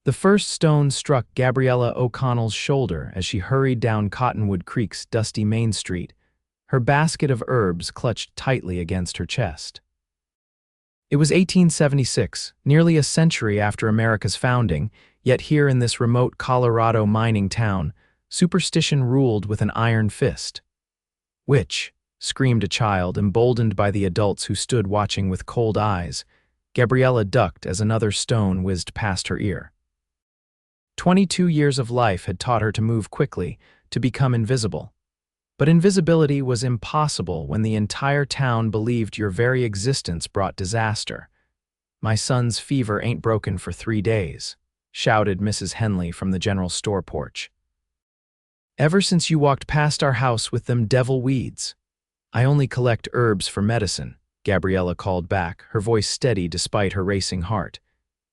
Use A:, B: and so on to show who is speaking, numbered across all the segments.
A: The first stone struck Gabriella O'Connell's shoulder as she hurried down Cottonwood Creek's dusty Main Street, her basket of herbs clutched tightly against her chest. It was 1876, nearly a century after America's founding, yet here in this remote Colorado mining town, superstition ruled with an iron fist. "Witch!" screamed a child, emboldened by the adults who stood watching with cold eyes. Gabriella ducked as another stone whizzed past her ear. 22 years of life had taught her to move quickly, to become invisible. But invisibility was impossible when the entire town believed your very existence brought disaster. "My son's fever ain't broken for 3 days," shouted Mrs. Henley from the general store porch. "Ever since you walked past our house with them devil weeds." "I only collect herbs for medicine," Gabriella called back, her voice steady despite her racing heart.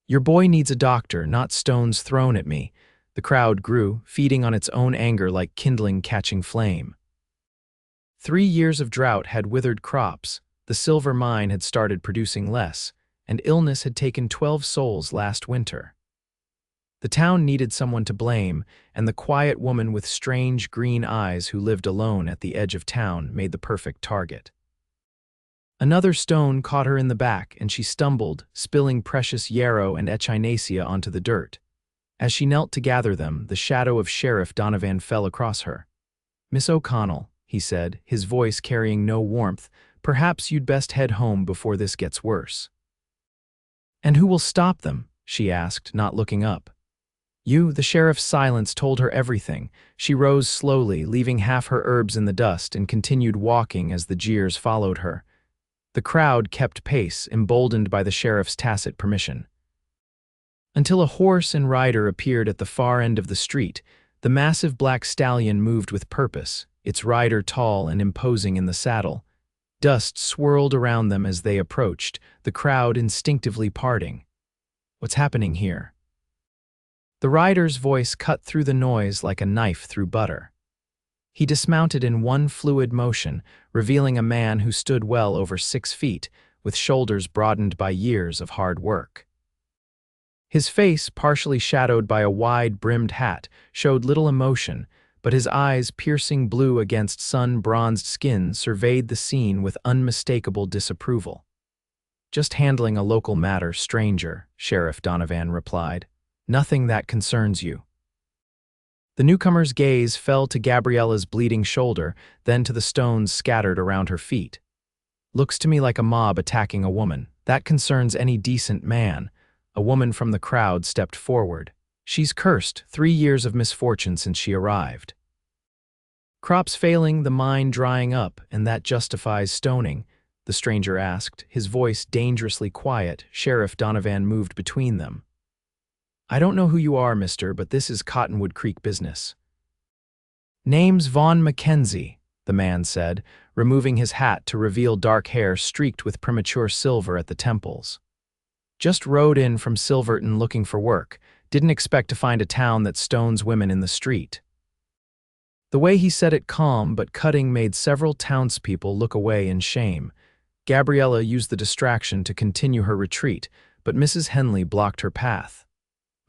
A: "Your boy needs a doctor, not stones thrown at me." The crowd grew, feeding on its own anger like kindling catching flame. 3 years of drought had withered crops, the silver mine had started producing less, and illness had taken 12 souls last winter. The town needed someone to blame, and the quiet woman with strange green eyes who lived alone at the edge of town made the perfect target. Another stone caught her in the back, and she stumbled, spilling precious yarrow and echinacea onto the dirt. As she knelt to gather them, the shadow of Sheriff Donovan fell across her. "Miss O'Connell," he said, his voice carrying no warmth, "perhaps you'd best head home before this gets worse." "And who will stop them?" she asked, not looking up. "You." The sheriff's silence told her everything. She rose slowly, leaving half her herbs in the dust, and continued walking as the jeers followed her. The crowd kept pace, emboldened by the sheriff's tacit permission. Until a horse and rider appeared at the far end of the street, the massive black stallion moved with purpose, its rider tall and imposing in the saddle. Dust swirled around them as they approached, the crowd instinctively parting. "What's happening here?" The rider's voice cut through the noise like a knife through butter. He dismounted in one fluid motion, revealing a man who stood well over 6 feet, with shoulders broadened by years of hard work. His face, partially shadowed by a wide-brimmed hat, showed little emotion, but his eyes, piercing blue against sun-bronzed skin, surveyed the scene with unmistakable disapproval. "Just handling a local matter, stranger," Sheriff Donovan replied. "Nothing that concerns you." The newcomer's gaze fell to Gabriella's bleeding shoulder, then to the stones scattered around her feet. "Looks to me like a mob attacking a woman. That concerns any decent man." A woman from the crowd stepped forward. "She's cursed, 3 years of misfortune since she arrived. Crops failing, the mine drying up, and that justifies stoning?" the stranger asked, his voice dangerously quiet. Sheriff Donovan moved between them. "I don't know who you are, mister, but this is Cottonwood Creek business." "Name's Vaughn Mackenzie," the man said, removing his hat to reveal dark hair streaked with premature silver at the temples. "Just rode in from Silverton looking for work. Didn't expect to find a town that stones women in the street." The way he said it calm but cutting made several townspeople look away in shame. Gabriella used the distraction to continue her retreat, but Mrs. Henley blocked her path.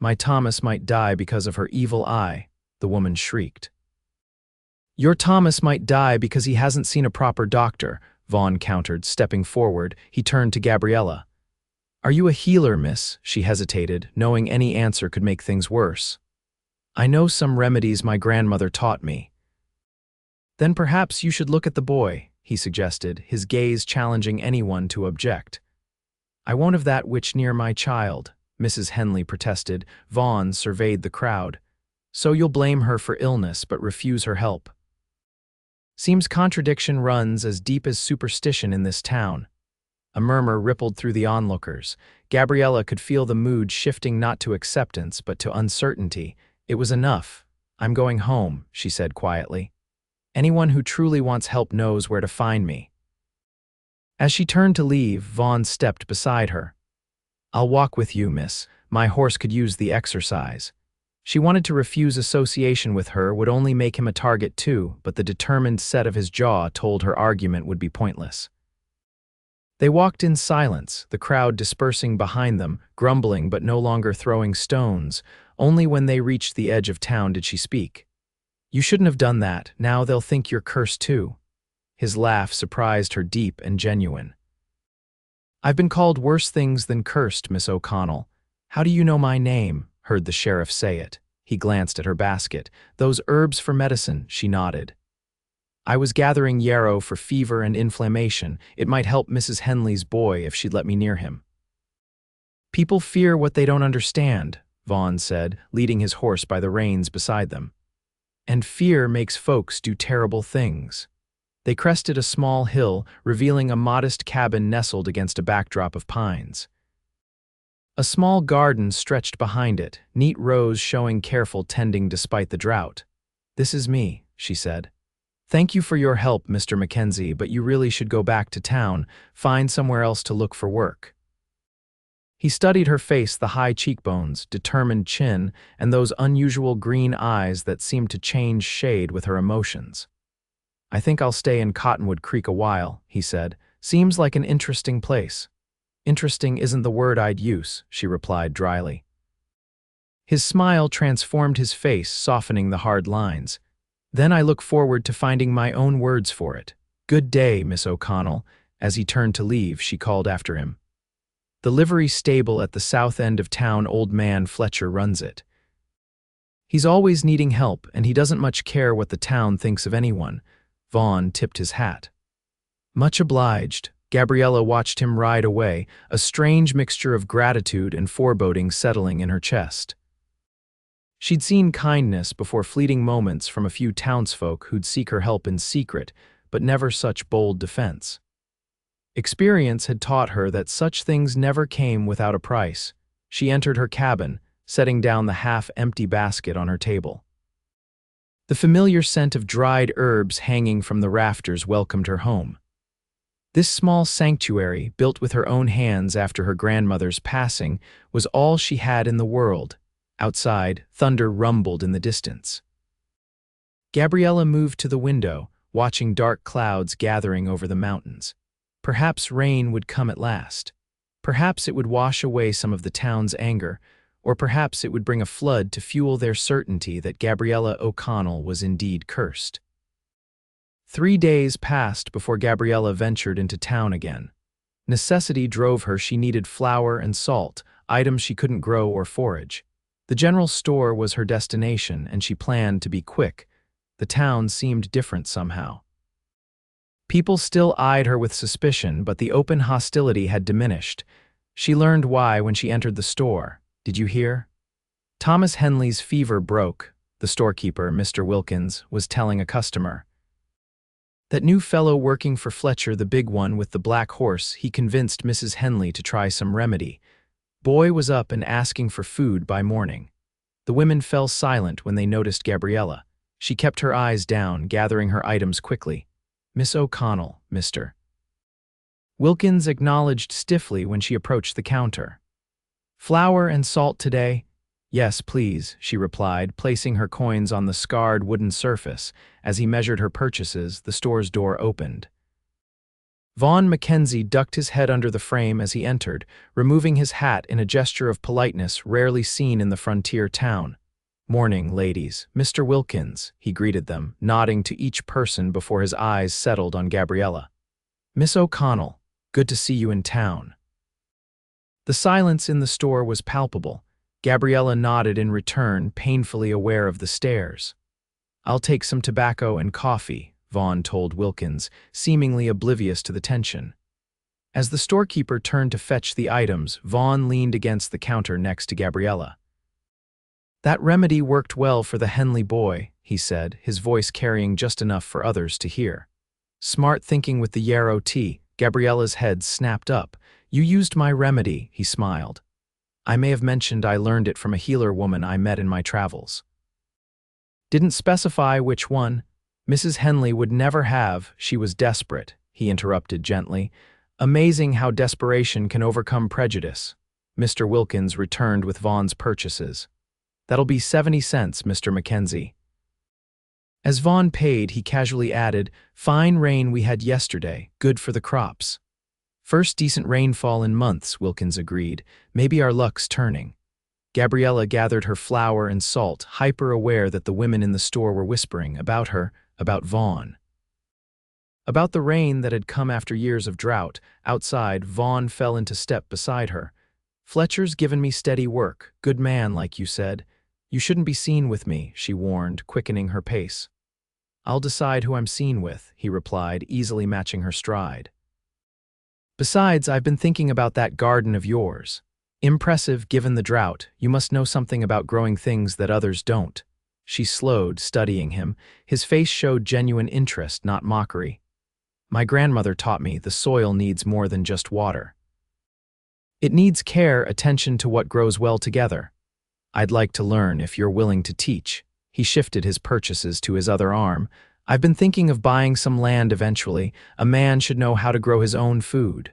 A: "My Thomas might die because of her evil eye," the woman shrieked. "Your Thomas might die because he hasn't seen a proper doctor," Vaughn countered, stepping forward. He turned to Gabriella. "Are you a healer, miss?" She hesitated, knowing any answer could make things worse. "I know some remedies my grandmother taught me." "Then perhaps you should look at the boy," he suggested, his gaze challenging anyone to object. "I won't have that witch near my child," Mrs. Henley protested. Vaughn surveyed the crowd. "So you'll blame her for illness but refuse her help? Seems contradiction runs as deep as superstition in this town." A murmur rippled through the onlookers. Gabriella could feel the mood shifting not to acceptance but to uncertainty. It was enough. "I'm going home," she said quietly. "Anyone who truly wants help knows where to find me." As she turned to leave, Vaughn stepped beside her. "I'll walk with you, miss. My horse could use the exercise." She wanted to refuse association with her would only make him a target too, but the determined set of his jaw told her argument would be pointless. They walked in silence, the crowd dispersing behind them, grumbling but no longer throwing stones. Only when they reached the edge of town did she speak. "You shouldn't have done that. Now they'll think you're cursed too." His laugh surprised her, deep and genuine. "I've been called worse things than cursed, Miss O'Connell." "How do you know my name?" heard the sheriff say it. He glanced at her basket. "Those herbs for medicine," she nodded. "I was gathering yarrow for fever and inflammation. It might help Mrs. Henley's boy if she'd let me near him." "People fear what they don't understand," Vaughn said, leading his horse by the reins beside them. "And fear makes folks do terrible things." They crested a small hill, revealing a modest cabin nestled against a backdrop of pines. A small garden stretched behind it, neat rows showing careful tending despite the drought. "This is me," she said. "Thank you for your help, Mr. Mackenzie, but you really should go back to town, find somewhere else to look for work." He studied her face, the high cheekbones, determined chin, and those unusual green eyes that seemed to change shade with her emotions. "I think I'll stay in Cottonwood Creek a while," he said. "Seems like an interesting place." "Interesting isn't the word I'd use," she replied dryly. His smile transformed his face, softening the hard lines. "Then I look forward to finding my own words for it. Good day, Miss O'Connell." As he turned to leave, she called after him. "The livery stable at the south end of town, old man Fletcher runs it. He's always needing help, and he doesn't much care what the town thinks of anyone." Vaughn tipped his hat. "Much obliged." Gabriella watched him ride away, a strange mixture of gratitude and foreboding settling in her chest. She'd seen kindness before, fleeting moments from a few townsfolk who'd seek her help in secret, but never such bold defense. Experience had taught her that such things never came without a price. She entered her cabin, setting down the half-empty basket on her table. The familiar scent of dried herbs hanging from the rafters welcomed her home. This small sanctuary, built with her own hands after her grandmother's passing, was all she had in the world. Outside, thunder rumbled in the distance. Gabriella moved to the window, watching dark clouds gathering over the mountains. Perhaps rain would come at last. Perhaps it would wash away some of the town's anger, or perhaps it would bring a flood to fuel their certainty that Gabriella O'Connell was indeed cursed. 3 days passed before Gabriella ventured into town again. Necessity drove her. She needed flour and salt, items she couldn't grow or forage. The general store was her destination, and she planned to be quick. The town seemed different somehow. People still eyed her with suspicion, but the open hostility had diminished. She learned why when she entered the store. "Did you hear? Thomas Henley's fever broke," the storekeeper, Mr. Wilkins, was telling a customer. "That new fellow working for Fletcher, the big one with the black horse, he convinced Mrs. Henley to try some remedy. Boy was up and asking for food by morning." The women fell silent when they noticed Gabriella. She kept her eyes down, gathering her items quickly. "Miss O'Connell, Mr." Wilkins acknowledged stiffly when she approached the counter. "Flour and salt today?" "Yes, please," she replied, placing her coins on the scarred wooden surface. As he measured her purchases, the store's door opened. Vaughn Mackenzie ducked his head under the frame as he entered, removing his hat in a gesture of politeness rarely seen in the frontier town. "Morning, ladies. Mr. Wilkins," he greeted them, nodding to each person before his eyes settled on Gabriella. "Miss O'Connell, good to see you in town." The silence in the store was palpable. Gabriella nodded in return, painfully aware of the stares. "I'll take some tobacco and coffee," Vaughn told Wilkins, seemingly oblivious to the tension. As the storekeeper turned to fetch the items, Vaughn leaned against the counter next to Gabriella. "That remedy worked well for the Henley boy," he said, his voice carrying just enough for others to hear. "Smart thinking with the yarrow tea." Gabriella's head snapped up. "You used my remedy," he smiled. "I may have mentioned I learned it from a healer woman I met in my travels." "Didn't specify which one." "Mrs. Henley would never have. She was desperate," he interrupted gently. "Amazing how desperation can overcome prejudice." Mr. Wilkins returned with Vaughn's purchases. "That'll be 70 cents, Mr. Mackenzie." As Vaughn paid, he casually added, "Fine rain we had yesterday, good for the crops." First decent rainfall in months, Wilkins agreed. Maybe our luck's turning. Gabriella gathered her flour and salt, hyper-aware that the women in the store were whispering about her, about Vaughn. About the rain that had come after years of drought. Outside, Vaughn fell into step beside her. "Fletcher's given me steady work. Good man, like you said. You shouldn't be seen with me," she warned, quickening her pace. "I'll decide who I'm seen with," he replied, easily matching her stride. "Besides, I've been thinking about that garden of yours. Impressive given the drought. You must know something about growing things that others don't." She slowed, studying him. His face showed genuine interest, not mockery. "My grandmother taught me the soil needs more than just water. It needs care, attention to what grows well together. I'd like to learn if you're willing to teach." He shifted his purchases to his other arm. "I've been thinking of buying some land eventually. A man should know how to grow his own food."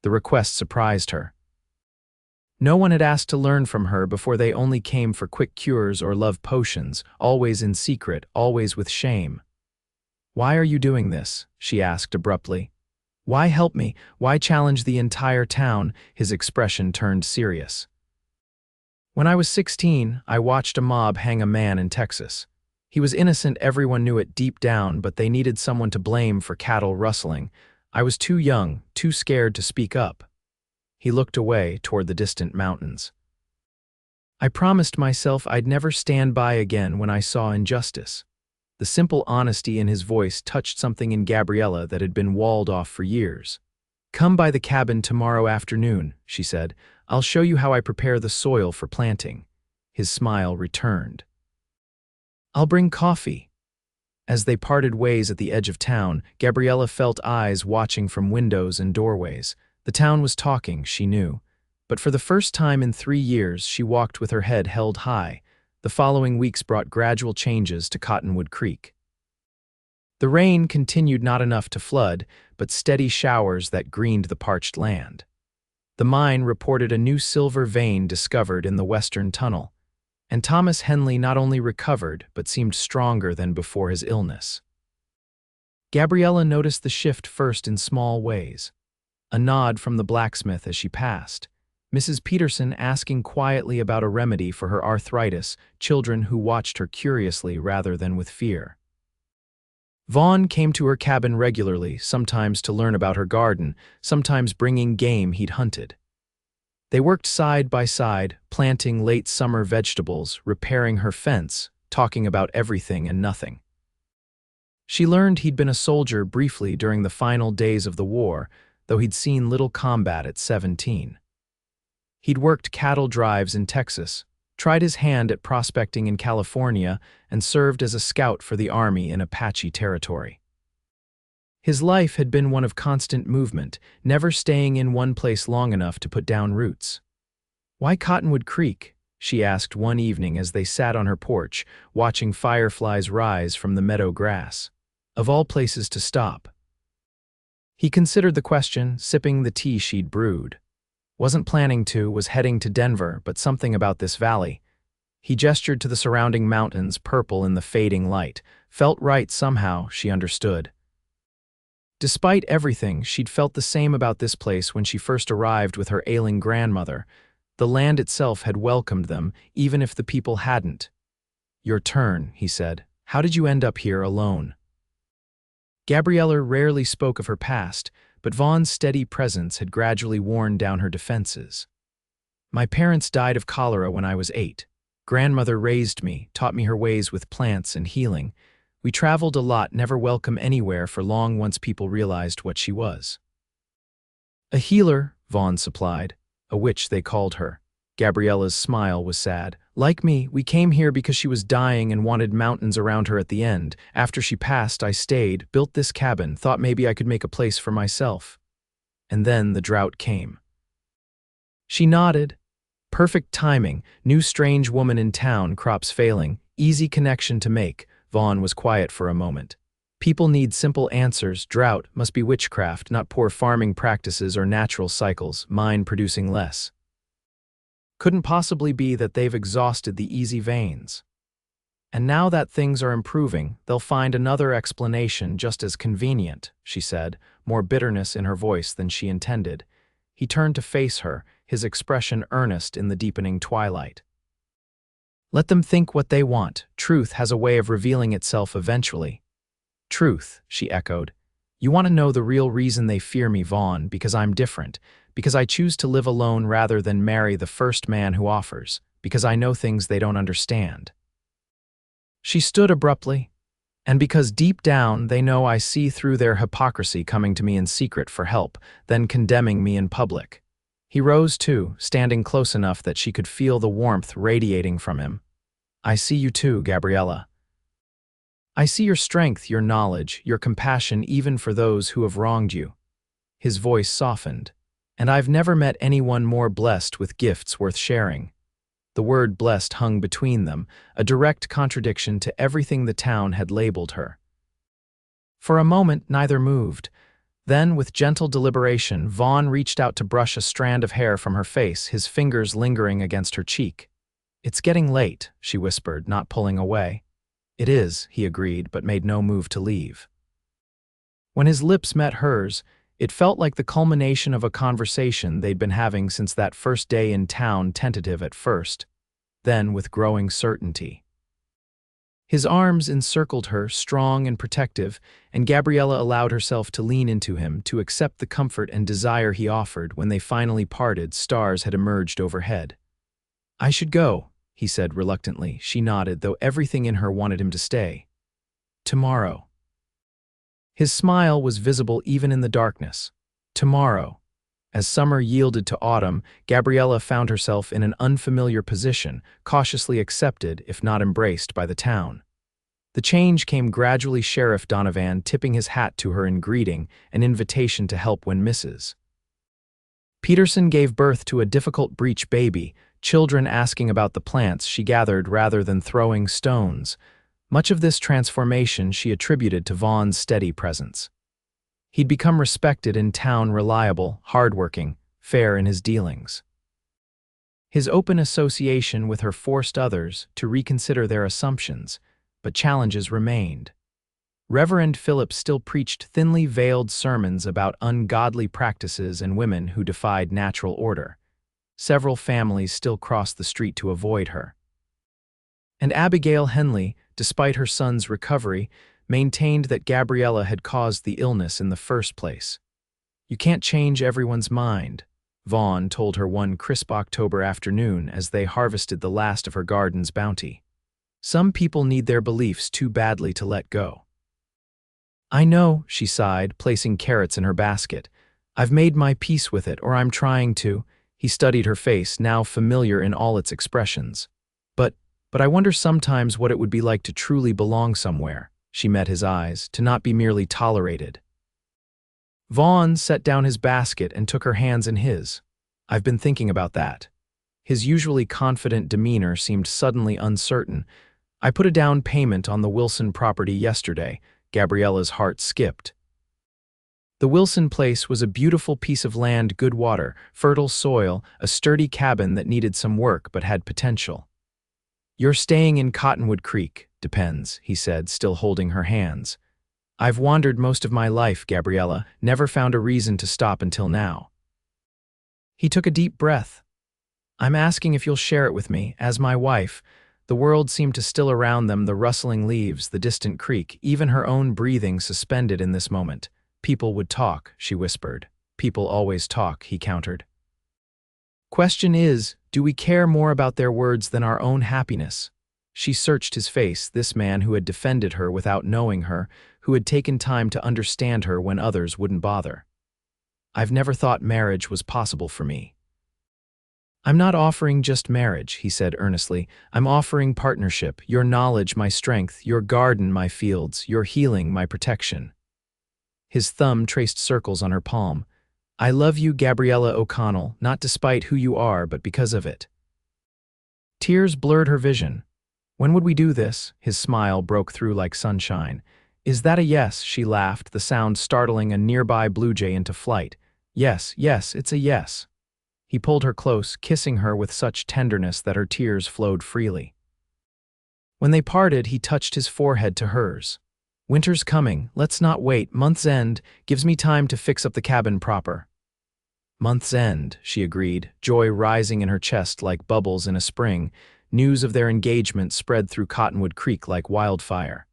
A: The request surprised her. No one had asked to learn from her before. They only came for quick cures or love potions, always in secret, always with shame. "Why are you doing this?" she asked abruptly. "Why help me? Why challenge the entire town?" His expression turned serious. "When I was 16, I watched a mob hang a man in Texas. He was innocent, everyone knew it deep down, but they needed someone to blame for cattle rustling. I was too young, too scared to speak up." He looked away toward the distant mountains. "I promised myself I'd never stand by again when I saw injustice." The simple honesty in his voice touched something in Gabriella that had been walled off for years. "Come by the cabin tomorrow afternoon," she said. "I'll show you how I prepare the soil for planting." His smile returned. "I'll bring coffee." As they parted ways at the edge of town, Gabriella felt eyes watching from windows and doorways. The town was talking, she knew. But for the first time in 3 years, she walked with her head held high. The following weeks brought gradual changes to Cottonwood Creek. The rain continued, not enough to flood, but steady showers that greened the parched land. The mine reported a new silver vein discovered in the western tunnel, and Thomas Henley not only recovered, but seemed stronger than before his illness. Gabriella noticed the shift first in small ways. A nod from the blacksmith as she passed. Mrs. Peterson asking quietly about a remedy for her arthritis, children who watched her curiously rather than with fear. Vaughn came to her cabin regularly, sometimes to learn about her garden, sometimes bringing game he'd hunted. They worked side by side, planting late summer vegetables, repairing her fence, talking about everything and nothing. She learned he'd been a soldier briefly during the final days of the war, though he'd seen little combat at 17. He'd worked cattle drives in Texas, tried his hand at prospecting in California, and served as a scout for the Army in Apache territory. His life had been one of constant movement, never staying in one place long enough to put down roots. "Why Cottonwood Creek?" she asked one evening as they sat on her porch, watching fireflies rise from the meadow grass. Of all places to stop. He considered the question, sipping the tea she'd brewed. Wasn't planning to, was heading to Denver, but something about this valley. He gestured to the surrounding mountains, purple in the fading light. Felt right somehow, she understood. Despite everything, she'd felt the same about this place when she first arrived with her ailing grandmother. The land itself had welcomed them, even if the people hadn't. "Your turn," he said. "How did you end up here alone?" Gabriella rarely spoke of her past, but Vaughn's steady presence had gradually worn down her defenses. "My parents died of cholera when I was 8. Grandmother raised me, taught me her ways with plants and healing. We traveled a lot, never welcome anywhere for long once people realized what she was." "A healer," Vaughn supplied. "A witch, they called her." Gabriella's smile was sad. "Like me, we came here because she was dying and wanted mountains around her at the end. After she passed, I stayed, built this cabin, thought maybe I could make a place for myself. And then the drought came." She nodded. Perfect timing, new strange woman in town, crops failing, easy connection to make. Vaughn was quiet for a moment. People need simple answers. Drought must be witchcraft, not poor farming practices or natural cycles, mine producing less. Couldn't possibly be that they've exhausted the easy veins. And now that things are improving, they'll find another explanation just as convenient, she said, more bitterness in her voice than she intended. He turned to face her, his expression earnest in the deepening twilight. Let them think what they want. Truth has a way of revealing itself eventually. Truth, she echoed. You want to know the real reason they fear me, Vaughn, because I'm different, because I choose to live alone rather than marry the first man who offers, because I know things they don't understand. She stood abruptly, and because deep down they know I see through their hypocrisy, coming to me in secret for help, then condemning me in public. He rose too, standing close enough that she could feel the warmth radiating from him. I see you too, Gabriella. I see your strength, your knowledge, your compassion even for those who have wronged you. His voice softened. And I've never met anyone more blessed with gifts worth sharing. The word blessed hung between them, a direct contradiction to everything the town had labeled her. For a moment, neither moved. Then, with gentle deliberation, Vaughn reached out to brush a strand of hair from her face, his fingers lingering against her cheek. It's getting late, she whispered, not pulling away. It is, he agreed, but made no move to leave. When his lips met hers, it felt like the culmination of a conversation they'd been having since that first day in town, tentative at first, then with growing certainty. His arms encircled her, strong and protective, and Gabriella allowed herself to lean into him, to accept the comfort and desire he offered. When they finally parted, stars had emerged overhead. I should go, he said reluctantly. She nodded, though everything in her wanted him to stay. Tomorrow. His smile was visible even in the darkness. Tomorrow. As summer yielded to autumn, Gabriella found herself in an unfamiliar position, cautiously accepted, if not embraced, by the town. The change came gradually. Sheriff Donovan tipping his hat to her in greeting, an invitation to help when Mrs. Peterson gave birth to a difficult breech baby, children asking about the plants she gathered rather than throwing stones. Much of this transformation she attributed to Vaughn's steady presence. He'd become respected in town, reliable, hardworking, fair in his dealings. His open association with her forced others to reconsider their assumptions, but challenges remained. Reverend Phillips still preached thinly veiled sermons about ungodly practices and women who defied natural order. Several families still crossed the street to avoid her. And Abigail Henley, despite her son's recovery, maintained that Gabriella had caused the illness in the first place. You can't change everyone's mind, Vaughn told her one crisp October afternoon as they harvested the last of her garden's bounty. Some people need their beliefs too badly to let go. I know, she sighed, placing carrots in her basket. I've made my peace with it, or I'm trying to. He studied her face, now familiar in all its expressions. But I wonder sometimes what it would be like to truly belong somewhere. She met his eyes, to not be merely tolerated. Vaughn set down his basket and took her hands in his. I've been thinking about that. His usually confident demeanor seemed suddenly uncertain. I put a down payment on the Wilson property yesterday. Gabriella's heart skipped. The Wilson place was a beautiful piece of land, good water, fertile soil, a sturdy cabin that needed some work but had potential. You're staying in Cottonwood Creek, depends, he said, still holding her hands. I've wandered most of my life, Gabriella, never found a reason to stop until now. He took a deep breath. I'm asking if you'll share it with me, as my wife. The world seemed to still around them, the rustling leaves, the distant creek, even her own breathing suspended in this moment. People would talk, she whispered. People always talk, he countered. Question is, do we care more about their words than our own happiness? She searched his face, this man who had defended her without knowing her, who had taken time to understand her when others wouldn't bother. I've never thought marriage was possible for me. I'm not offering just marriage, he said earnestly. I'm offering partnership, your knowledge, my strength, your garden, my fields, your healing, my protection. His thumb traced circles on her palm. I love you, Gabriella O'Connell, not despite who you are, but because of it. Tears blurred her vision. When would we do this? His smile broke through like sunshine. Is that a yes? She laughed, the sound startling a nearby blue jay into flight. Yes, it's a yes. He pulled her close, kissing her with such tenderness that her tears flowed freely. When they parted, he touched his forehead to hers. "Winter's coming, let's not wait. Month's end gives me time to fix up the cabin proper." "Month's end," she agreed, joy rising in her chest like bubbles in a spring. News of their engagement spread through Cottonwood Creek like wildfire.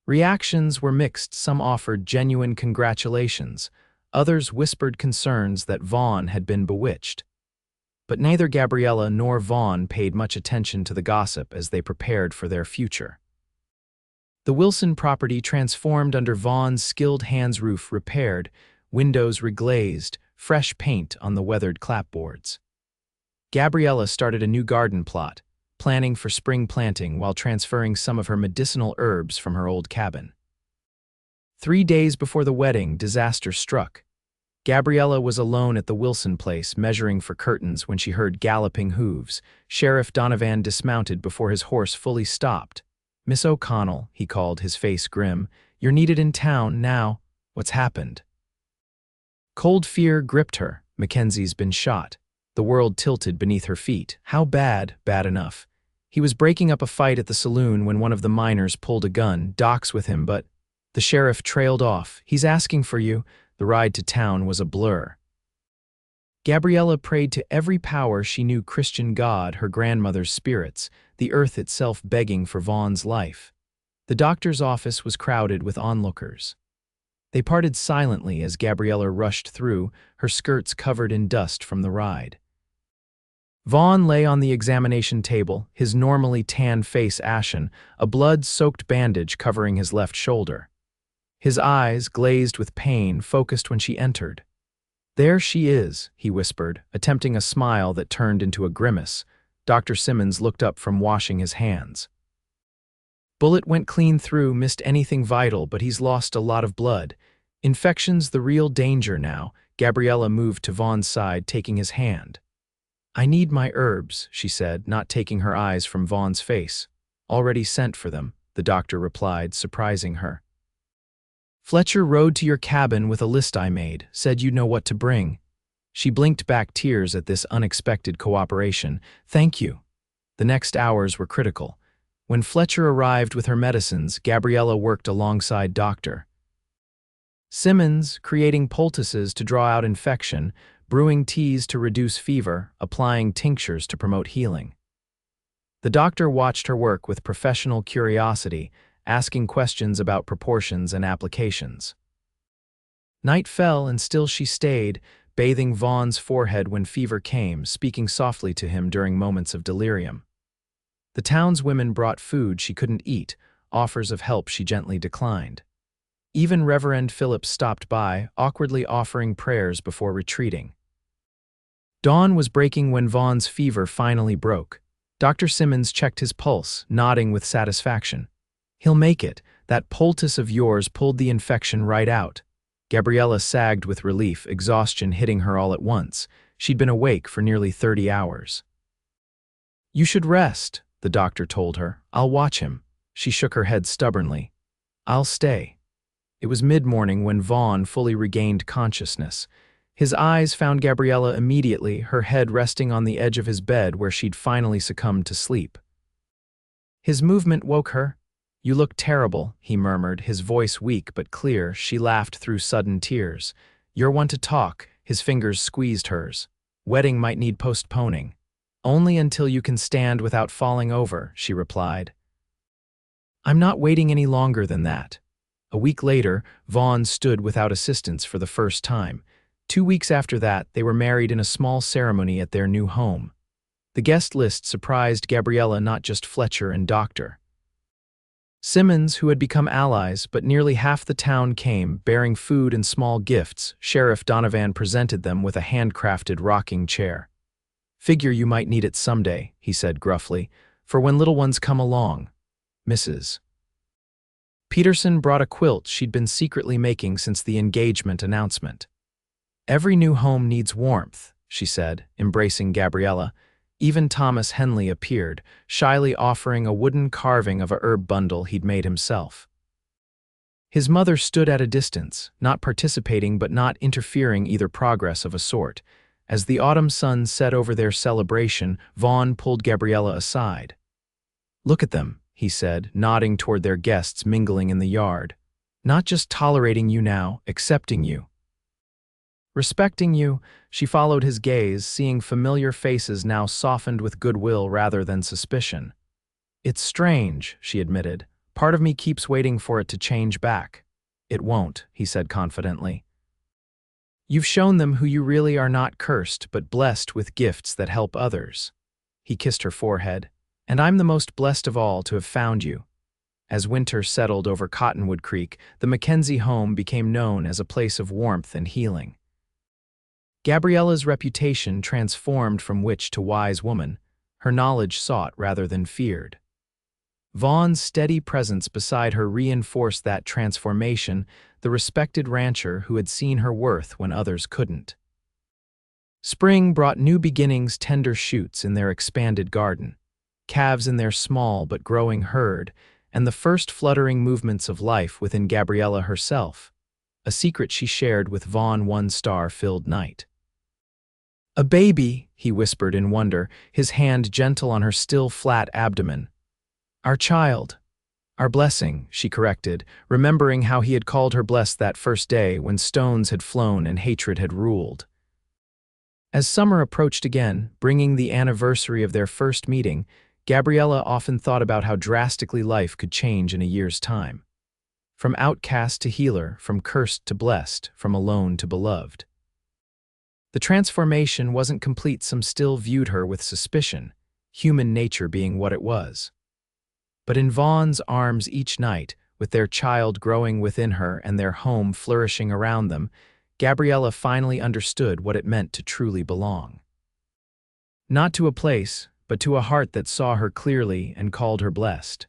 A: Reactions were mixed. Some offered genuine congratulations. Others whispered concerns that Vaughn had been bewitched. But neither Gabriella nor Vaughn paid much attention to the gossip as they prepared for their future. The Wilson property transformed under Vaughn's skilled hands, roof repaired, windows reglazed, fresh paint on the weathered clapboards. Gabriella started a new garden plot, planning for spring planting while transferring some of her medicinal herbs from her old cabin. 3 days before the wedding, disaster struck. Gabriella was alone at the Wilson place measuring for curtains when she heard galloping hooves. Sheriff Donovan dismounted before his horse fully stopped. "Miss O'Connell," he called, his face grim, "you're needed in town now. What's happened?" Cold fear gripped her. Mackenzie's been shot. The world tilted beneath her feet. How bad? Bad enough. He was breaking up a fight at the saloon when one of the miners pulled a gun. Doc's with him, but the sheriff trailed off. "He's asking for you." The ride to town was a blur. Gabriella prayed to every power she knew, Christian God, her grandmother's spirits, the earth itself begging for Vaughn's life. The doctor's office was crowded with onlookers. They parted silently as Gabriella rushed through, her skirts covered in dust from the ride. Vaughn lay on the examination table, his normally tan face ashen, a blood-soaked bandage covering his left shoulder. His eyes, glazed with pain, focused when she entered. "There she is," he whispered, attempting a smile that turned into a grimace. Dr. Simmons looked up from washing his hands. "Bullet went clean through, missed anything vital, but he's lost a lot of blood. Infection's the real danger now." Gabriella moved to Vaughn's side, taking his hand. "I need my herbs," she said, not taking her eyes from Vaughn's face. "Already sent for them," the doctor replied, surprising her. "Fletcher rode to your cabin with a list I made, said you'd know what to bring." She blinked back tears at this unexpected cooperation. "Thank you." The next hours were critical. When Fletcher arrived with her medicines, Gabriella worked alongside Dr. Simmons, creating poultices to draw out infection, brewing teas to reduce fever, applying tinctures to promote healing. The doctor watched her work with professional curiosity, asking questions about proportions and applications. Night fell and still she stayed, bathing Vaughn's forehead when fever came, speaking softly to him during moments of delirium. The townswomen brought food she couldn't eat, offers of help she gently declined. Even Reverend Phillips stopped by, awkwardly offering prayers before retreating. Dawn was breaking when Vaughn's fever finally broke. Dr. Simmons checked his pulse, nodding with satisfaction. "He'll make it. That poultice of yours pulled the infection right out." Gabriella sagged with relief, exhaustion hitting her all at once. She'd been awake for nearly 30 hours. "You should rest," the doctor told her. "I'll watch him." She shook her head stubbornly. "I'll stay." It was mid-morning when Vaughn fully regained consciousness. His eyes found Gabriella immediately, her head resting on the edge of his bed where she'd finally succumbed to sleep. His movement woke her. "You look terrible," he murmured, his voice weak but clear. She laughed through sudden tears. "You're one to talk." His fingers squeezed hers. "Wedding might need postponing." "Only until you can stand without falling over," she replied. "I'm not waiting any longer than that." A week later, Vaughn stood without assistance for the first time. 2 weeks after that, they were married in a small ceremony at their new home. The guest list surprised Gabriella, not just Fletcher and Dr. Simmons, who had become allies, but nearly half the town came, bearing food and small gifts. Sheriff Donovan presented them with a handcrafted rocking chair. "Figure you might need it someday," he said gruffly, "for when little ones come along." Mrs. Peterson brought a quilt she'd been secretly making since the engagement announcement. "Every new home needs warmth," she said, embracing Gabriella. Even Thomas Henley appeared, shyly offering a wooden carving of a herb bundle he'd made himself. His mother stood at a distance, not participating but not interfering either progress of a sort. As the autumn sun set over their celebration, Vaughn pulled Gabriella aside. Look at them, he said, nodding toward their guests mingling in the yard. Not just tolerating you now, accepting you. Respecting you, she followed his gaze, seeing familiar faces now softened with goodwill rather than suspicion. It's strange, she admitted. Part of me keeps waiting for it to change back. It won't, he said confidently. You've shown them who you really are, not cursed, but blessed with gifts that help others. He kissed her forehead. And I'm the most blessed of all to have found you. As winter settled over Cottonwood Creek, the Mackenzie home became known as a place of warmth and healing. Gabriella's reputation transformed from witch to wise woman, her knowledge sought rather than feared. Vaughn's steady presence beside her reinforced that transformation, the respected rancher who had seen her worth when others couldn't. Spring brought new beginnings, tender shoots in their expanded garden, calves in their small but growing herd, and the first fluttering movements of life within Gabriella herself, a secret she shared with Vaughn one star-filled night. A baby, he whispered in wonder, his hand gentle on her still flat abdomen. Our child. Our blessing, she corrected, remembering how he had called her blessed that first day when stones had flown and hatred had ruled. As summer approached again, bringing the anniversary of their first meeting, Gabriella often thought about how drastically life could change in a year's time. From outcast to healer, from cursed to blessed, from alone to beloved. The transformation wasn't complete. Some still viewed her with suspicion, human nature being what it was. But in Vaughn's arms each night, with their child growing within her and their home flourishing around them, Gabriella finally understood what it meant to truly belong. Not to a place, but to a heart that saw her clearly and called her blessed.